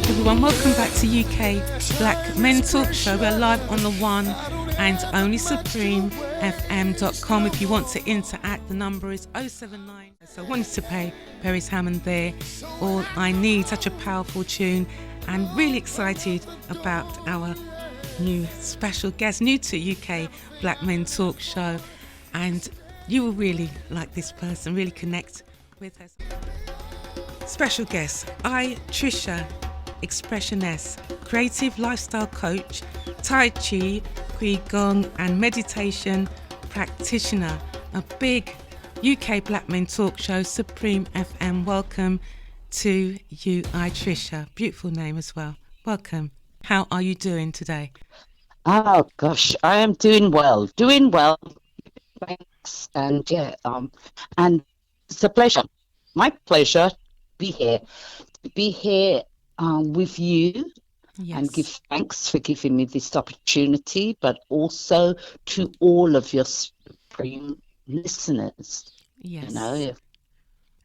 Everyone, welcome back to UK Black Men Talk Show. We're live on the one and only supremefm.com. If you want to interact, the number is 079. So I wanted to pay Perry's Hammond there, All I Need. Such a powerful tune, and really excited about our new special guest, new to UK Black Men Talk Show, and you will really like this person, really connect with her. Special guest, Itricia Xpressioness, creative lifestyle coach, TaiChi, Qigong and meditation practitioner. A big UK Black Men Talk Show, Supreme FM. Welcome to you, Itricia. Beautiful name as well. Welcome. How are you doing today? Oh gosh, I am doing well. Thanks. And and it's a pleasure. My pleasure to be here. With you, yes, and give thanks for giving me this opportunity, but also to all of your Supreme listeners. Yes, you know,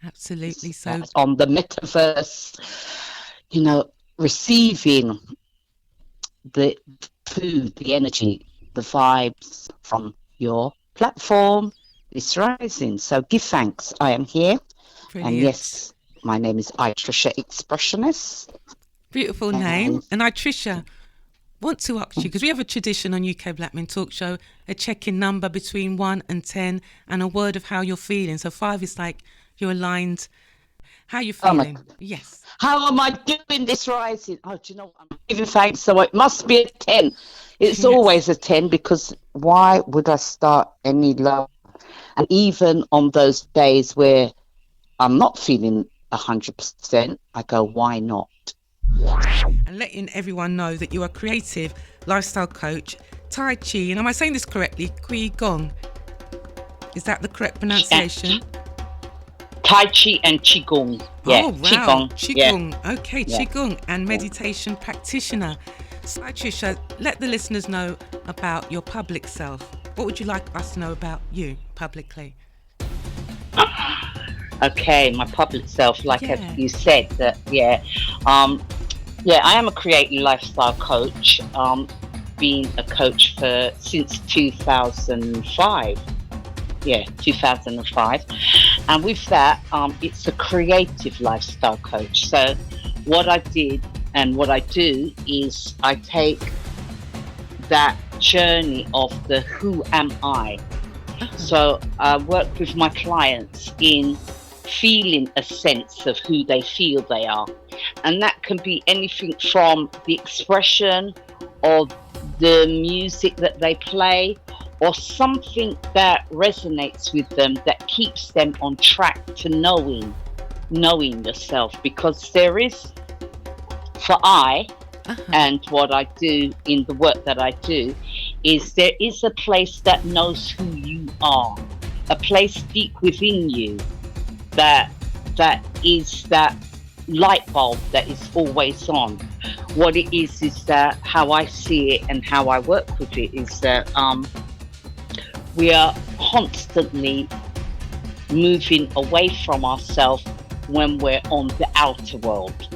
absolutely. So on the metaverse, receiving the food, the energy, the vibes from your platform is rising. So give thanks. I am here. Brilliant. And yes, my name is Itricia Xpressioness. Beautiful name. And Itricia, want to ask you, because we have a tradition on UK Black Men Talk Show, a check-in number between 1 and 10 and a word of how you're feeling. So 5 is like you're aligned. How are you feeling? Yes. How am I doing this rising? Oh, do you know what? I'm giving thanks, so it must be a 10. It's always a 10, because why would I start any lower? And even on those days where I'm not feeling 100%, I go, why not? And letting everyone know that you are a creative lifestyle coach, TaiChi, and am I saying this correctly? Qigong. Is that the correct pronunciation? TaiChi and Qigong. Yeah, oh, wow. Qigong. Yeah. Okay, yeah. Qigong and meditation practitioner. So, Itricia, let the listeners know about your public self. What would you like us to know about you publicly? Okay, my public self, like you said, that I am a creative lifestyle coach. Been a coach since 2005. Yeah, 2005, and with that, it's a creative lifestyle coach. So, what I did and what I do is I take that journey of the who am I. So I work with my clients in feeling a sense of who they feel they are, and that can be anything from the expression or the music that they play, or something that resonates with them that keeps them on track to knowing yourself. Because there is, and what I do in the work that I do, is there is a place that knows who you are, a place deep within you that is that light bulb that is always on. What it is that how I see it and how I work with it is that we are constantly moving away from ourselves when we're on the outer world.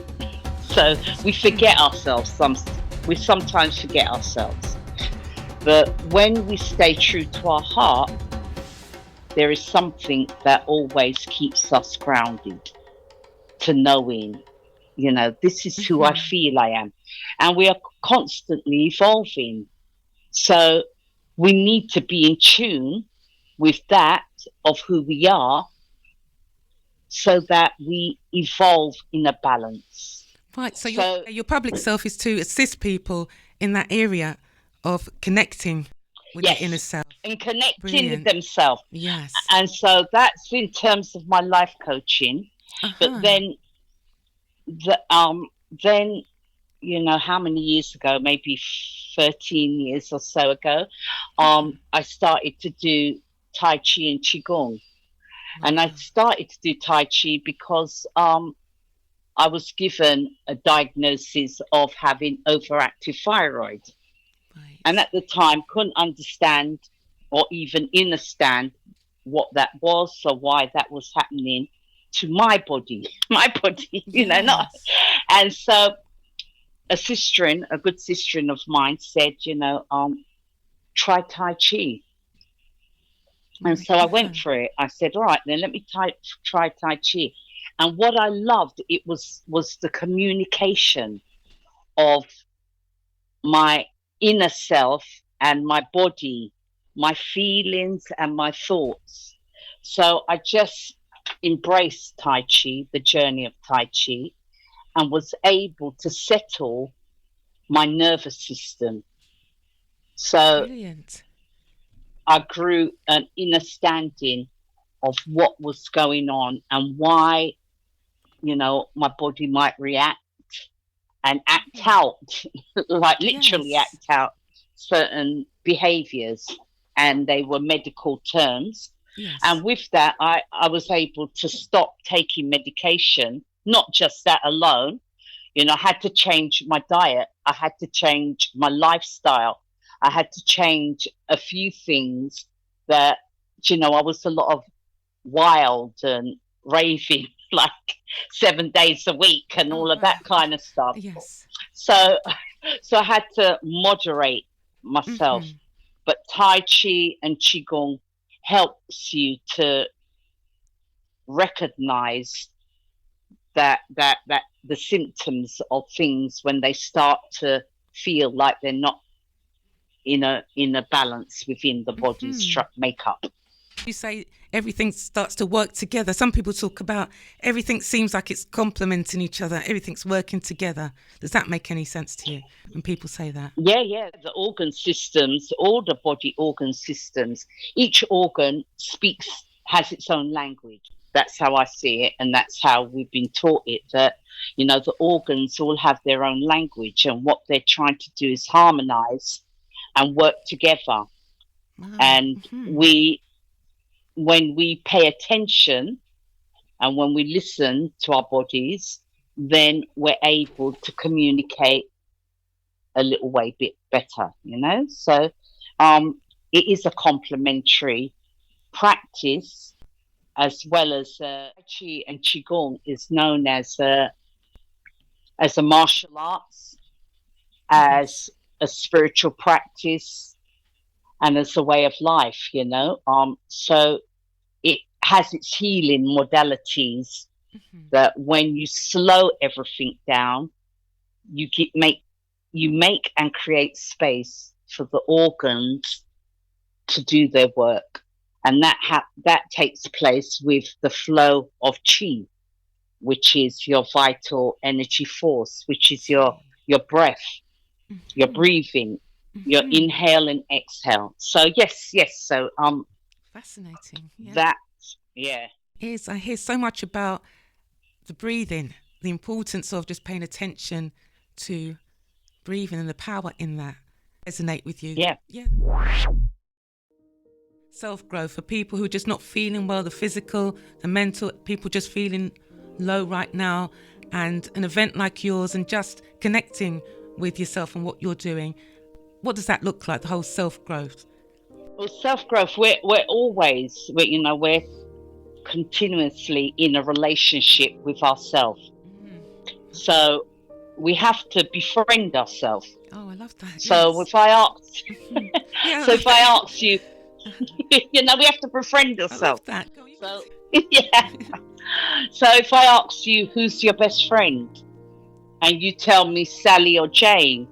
So we forget ourselves. We sometimes forget ourselves. But when we stay true to our heart, there is something that always keeps us grounded to knowing, this is who I feel I am. And we are constantly evolving. So we need to be in tune with that of who we are, so that we evolve in a balance. Right, so your public self is to assist people in that area of connecting with their inner self. And connecting with themselves. Yes. And so that's in terms of my life coaching. But then, how many years ago, maybe 13 years or so ago, I started to do Tai Chi and Qigong. And I started to do Tai Chi because I was given a diagnosis of having overactive thyroid. Right. And at the time, couldn't understand or even understand what that was or why that was happening to my body, you know, not. And so a good sister of mine said, try Tai Chi. And so I went for it. I said, all right, then let me try Tai Chi. And what I loved, it was the communication of my inner self and my body, my feelings and my thoughts. So I just embraced Tai Chi, the journey of Tai Chi, and was able to settle my nervous system. So Brilliant. I grew an understanding of what was going on and why, my body might react and act out, like literally act out certain behaviors. And they were medical terms. Yes. And with that, I was able to stop taking medication, not just that alone. I had to change my diet. I had to change my lifestyle. I had to change a few things that, I was a lot of wild and raving, like 7 days a week and all of that kind of stuff. Yes. So I had to moderate myself. Mm-hmm. But Tai Chi and Qigong helps you to recognize that the symptoms of things when they start to feel like they're not in a balance within the body's makeup. You say everything starts to work together. Some people talk about everything seems like it's complementing each other. Everything's working together. Does that make any sense to you when people say that? Yeah. The organ systems, all the body organ systems, each organ has its own language. That's how I see it. And that's how we've been taught it, that, the organs all have their own language, and what they're trying to do is harmonize and work together. Wow. And when we pay attention and when we listen to our bodies, then we're able to communicate a little way bit better, So it is a complementary practice, as well as Qi and Qigong is known as a martial arts, as a spiritual practice, and as a way of life, So it has its healing modalities that when you slow everything down, you make and create space for the organs to do their work. And that takes place with the flow of Qi, which is your vital energy force, which is your breath, your breathing, your inhale and exhale. So yes. So fascinating. Yeah. I hear so much about the breathing, the importance of just paying attention to breathing and the power in that. Resonate with you. Yeah. Self-growth for people who are just not feeling well, the physical, the mental, people just feeling low right now, and an event like yours and just connecting with yourself and what you're doing. What does that look like, the whole self-growth? Well, self-growth, we're continuously in a relationship with ourselves. So we have to befriend ourselves. Oh, I love that. So yes. if I ask you, we have to befriend ourselves. I love that. So yeah. So if I ask you who's your best friend, and you tell me Sally or Jane,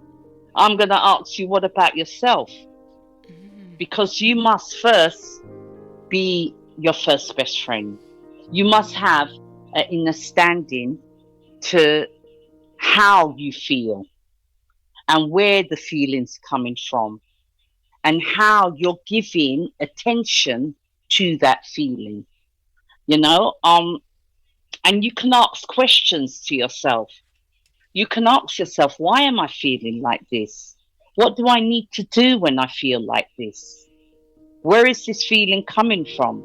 I'm going to ask you, what about yourself? Because you must first be your first best friend. You must have an understanding to how you feel and where the feeling's coming from and how you're giving attention to that feeling, and you can ask questions to yourself. You can ask yourself, why am I feeling like this? What do I need to do when I feel like this? Where is this feeling coming from?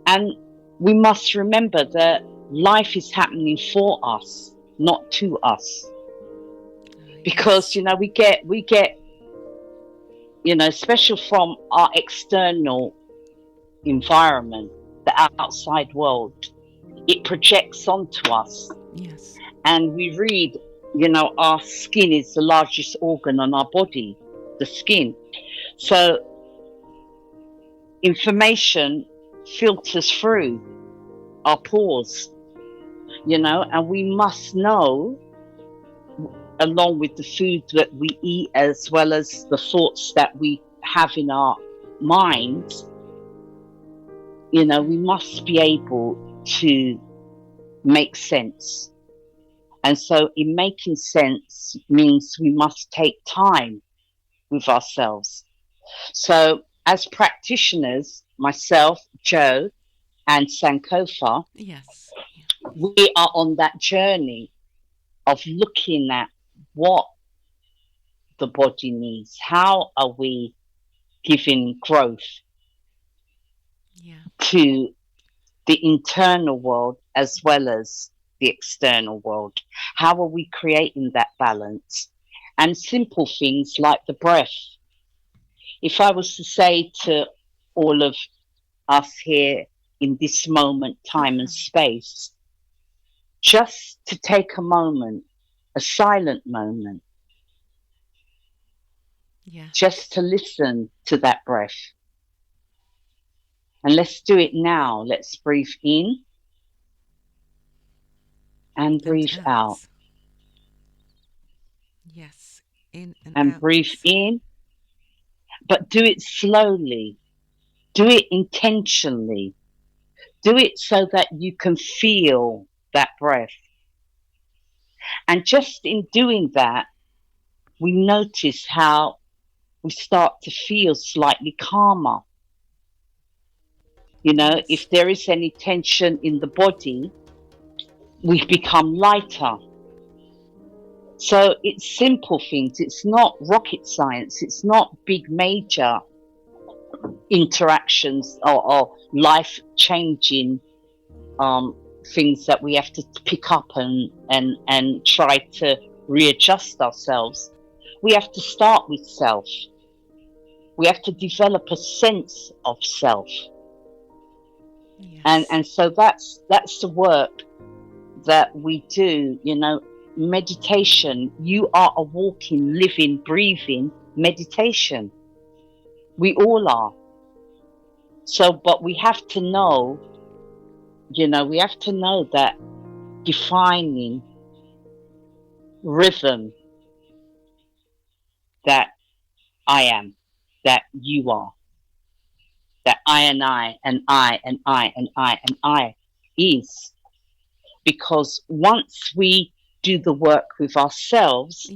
And we must remember that life is happening for us, not to us. Because, we get, especially from our external environment, the outside world, it projects onto us. Yes. And we read You know, our skin is the largest organ on our body, the skin. So information filters through our pores, you know, and we must know, along with the food that we eat, as well as the thoughts that we have in our minds, you know, we must be able to make sense. And so in making sense means we must take time with ourselves. So as practitioners, myself, Joe, and Sankofa, Yes. we are on that journey of looking at what the body needs. How are we giving growth to the internal world as well as the external world? How are we creating that balance? And simple things like the breath. If I was to say to all of us here in this moment, time and space, just to take a moment, a silent moment, just to listen to that breath. And let's do it now. Let's breathe in and breathe out. Yes, in and out. Breathe in, but do it slowly. Do it intentionally. Do it so that you can feel that breath. And just in doing that, we notice how we start to feel slightly calmer. You know, if there is any tension in the body, we become lighter. So it's simple things. It's not rocket science. It's not big major interactions or life-changing things that we have to pick up and try to readjust ourselves. We have to start with self. We have to develop a sense of self. Yes. And so that's the work that we do. You know, meditation, you are a walking, living, breathing meditation. We all are. So, but we have to know, you know, we have to know that defining rhythm, that I am, that you are, that I and I and I and I and I and I is. Because once we do the work with ourselves,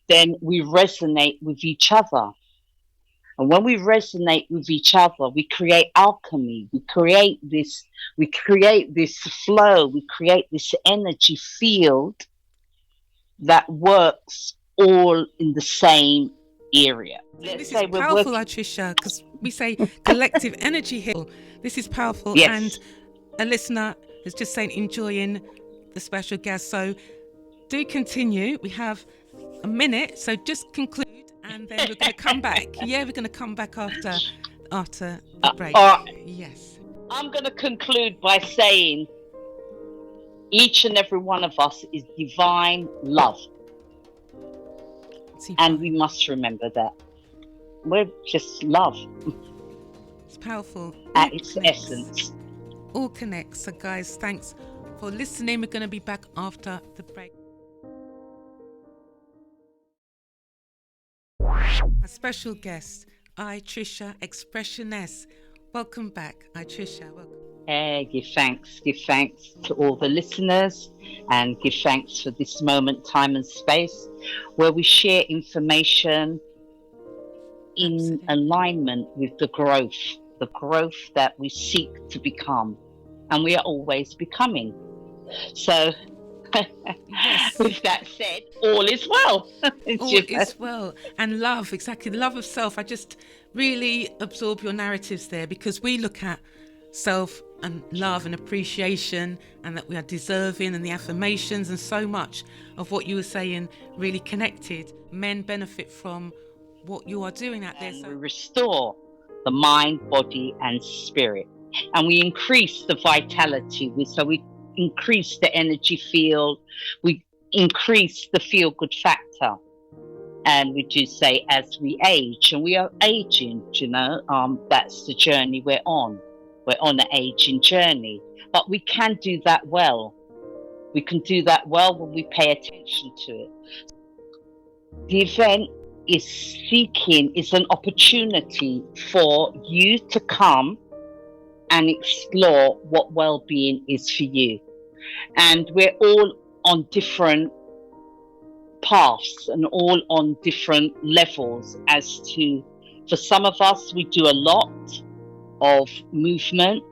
then we resonate with each other. And when we resonate with each other, we create alchemy. We create this flow. We create this energy field that works all in the same area. This is powerful, Itricia, because we say collective energy here. This is powerful. Yes. And a listener is just saying enjoying the special guest. So do continue. We have a minute, so just conclude, and then we're going to come back. Yeah, we're going to come back after the break. Yes. I'm going to conclude by saying each and every one of us is divine love. And we must remember that. We're just love. It's powerful. At its essence. All connects. So guys, thanks for listening. We're going to be back after the break. A special guest, Itricia Xpressioness. Welcome back, Itricia. Welcome. Give thanks to all the listeners, and give thanks for this moment, time and space, where we share information in alignment with the growth that we seek to become, and we are always becoming. So with that said, all is well. All is well. And love, exactly, the love of self. I just really absorb your narratives there, because we look at self and love and appreciation, and that we are deserving, and the affirmations, and so much of what you were saying really connected. Men benefit from what you are doing out there. And we restore the mind, body and spirit, and we increase the vitality. So we increase the energy field, we increase the feel-good factor. And we do say as we age, and we are aging, that's the journey we're on. We're on an aging journey, but we can do that well. We can do that well when we pay attention to it. The event is an opportunity for you to come and explore what well-being is for you. And we're all on different paths and all on different levels as to, for some of us, we do a lot of movement,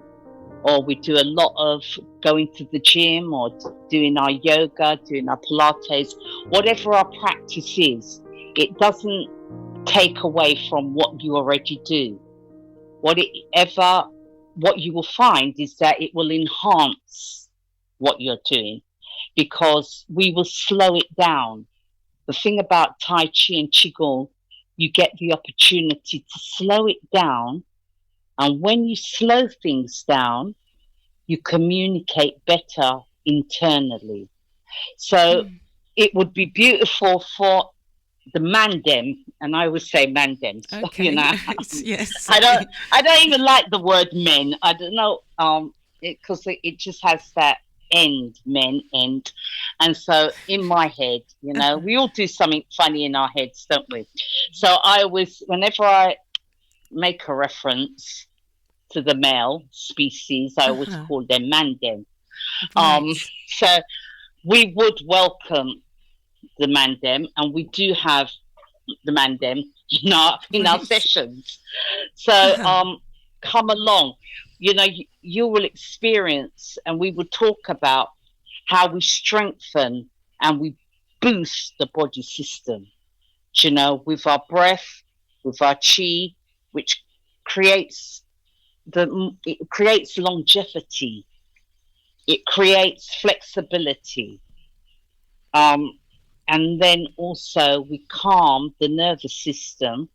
or we do a lot of going to the gym, or doing our yoga, doing our Pilates, whatever our practice is. It doesn't take away from what you already do. What you will find is that it will enhance what you're doing, because we will slow it down. The thing about Tai Chi and Qigong, you get the opportunity to slow it down. And when you slow things down, you communicate better internally. So it would be beautiful for the mandem, and I always say mandems. Okay. Yes. I don't even like the word men. I don't know, because it just has that end, and so in my head, we all do something funny in our heads, don't we? So I always, whenever I make a reference to the male species, I always call them mandem. Right. So we would welcome the mandem, and we do have the mandem in our sessions. So come along. You will experience, and we will talk about how we strengthen and we boost the body system, with our breath, with our chi, which creates longevity. It creates flexibility. And then also we calm the nervous system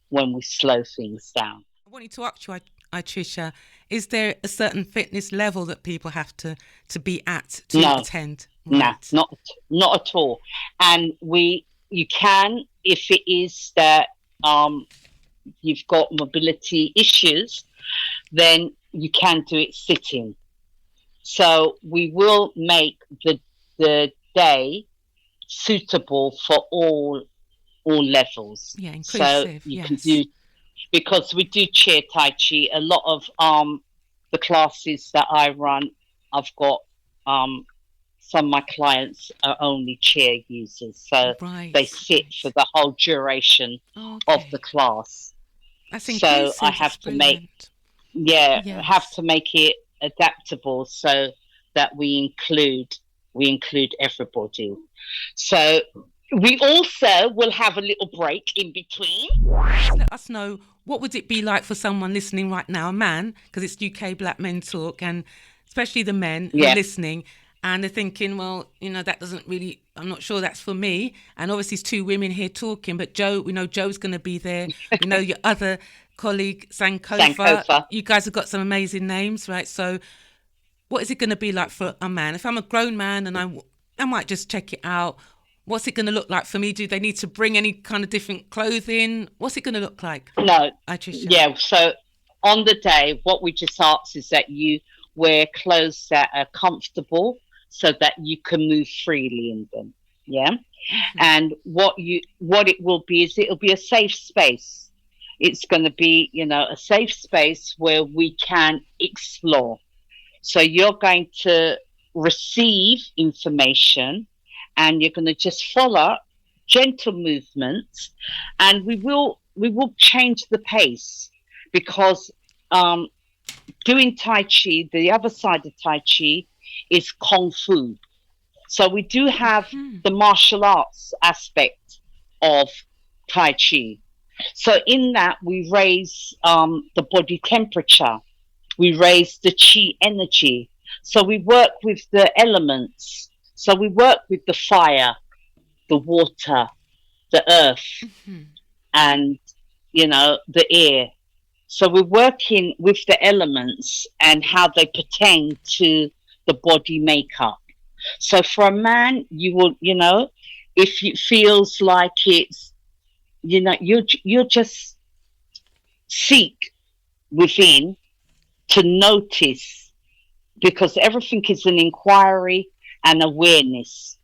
when we slow things down. I wanted to ask you, Itricia, is there a certain fitness level that people have to be at to attend? Right. No, not at all. And you can, if it is that you've got mobility issues, then you can do it sitting. So we will make the day suitable for all levels. Yeah, inclusive. So you can do, because we do chair Tai Chi. A lot of the classes that I run, I've got some of my clients are only chair users, so they sit for the whole duration of the class. That's inclusive. So I have to make it adaptable so that we include everybody. So we also will have a little break in between. Let us know, what would it be like for someone listening right now, a man, because it's UK Black Men Talk, and especially the men who are listening, and they're thinking, well, that doesn't really, I'm not sure that's for me. And obviously it's two women here talking, but we know Joe's going to be there. We know your other colleague, Sankofa. You guys have got some amazing names, right? So what is it going to be like for a man? If I'm a grown man and I might just check it out, what's it going to look like for me? Do they need to bring any kind of different clothing? What's it going to look like? No. Itricia? Yeah, so on the day, what we just ask is that you wear clothes that are comfortable so that you can move freely in them. Yeah. Mm-hmm. And what it will be is it'll be a safe space. It's going to be, a safe space where we can explore. So you're going to receive information, and you're going to just follow gentle movements, and we will change the pace, because doing Tai Chi, the other side of Tai Chi is Kung Fu. So we do have the martial arts aspect of Tai Chi. So in that, we raise the body temperature. We raise the Chi energy. So we work with the elements. So we work with the fire, the water, the earth, and, the air. So we're working with the elements and how they pertain to the body makeup. So for a man, you will, if it feels like it's, you just seek within to notice, because everything is an inquiry and awareness.